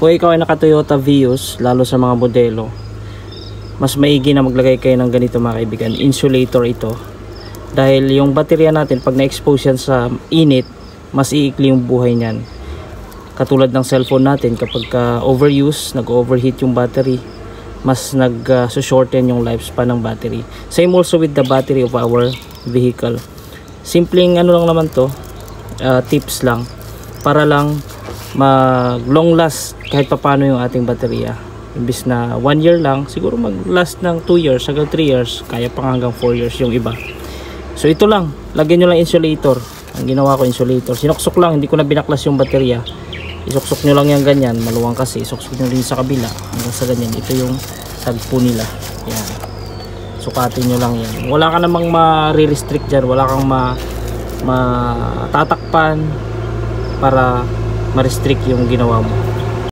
Kung ikaw ay naka Toyota Vios, lalo sa mga modelo, mas maigi na maglagay kayo ng ganito mga kaibigan, insulator ito. Dahil yung baterya natin, pag na-expose yan sa init, mas iikli yung buhay niyan. Katulad ng cellphone natin, kapag overuse, nag-overheat yung battery, mas nag-shorten yung lifespan ng battery. Same also with the battery of our vehicle. Simpleng ano lang naman to, tips lang, para lang mag long last kahit papano yung ating baterya. Imbis na 1 year lang, siguro mag last ng 2 years hanggang 3 years, kaya pa hanggang 4 years yung iba. So ito lang, lagyan nyo lang insulator. Ang ginawa ko insulator, sinuksok lang, hindi ko na binaklas yung baterya. Isuksok nyo lang yan ganyan, maluwang kasi. Isuksok nyo rin sa kabila hanggang sa ganyan. Ito yung tagpo nila, yan. Sukatin nyo lang yan. Wala ka namang ma-restrict dyan, wala kang matatakpan para ma-restrict yung ginawa mo.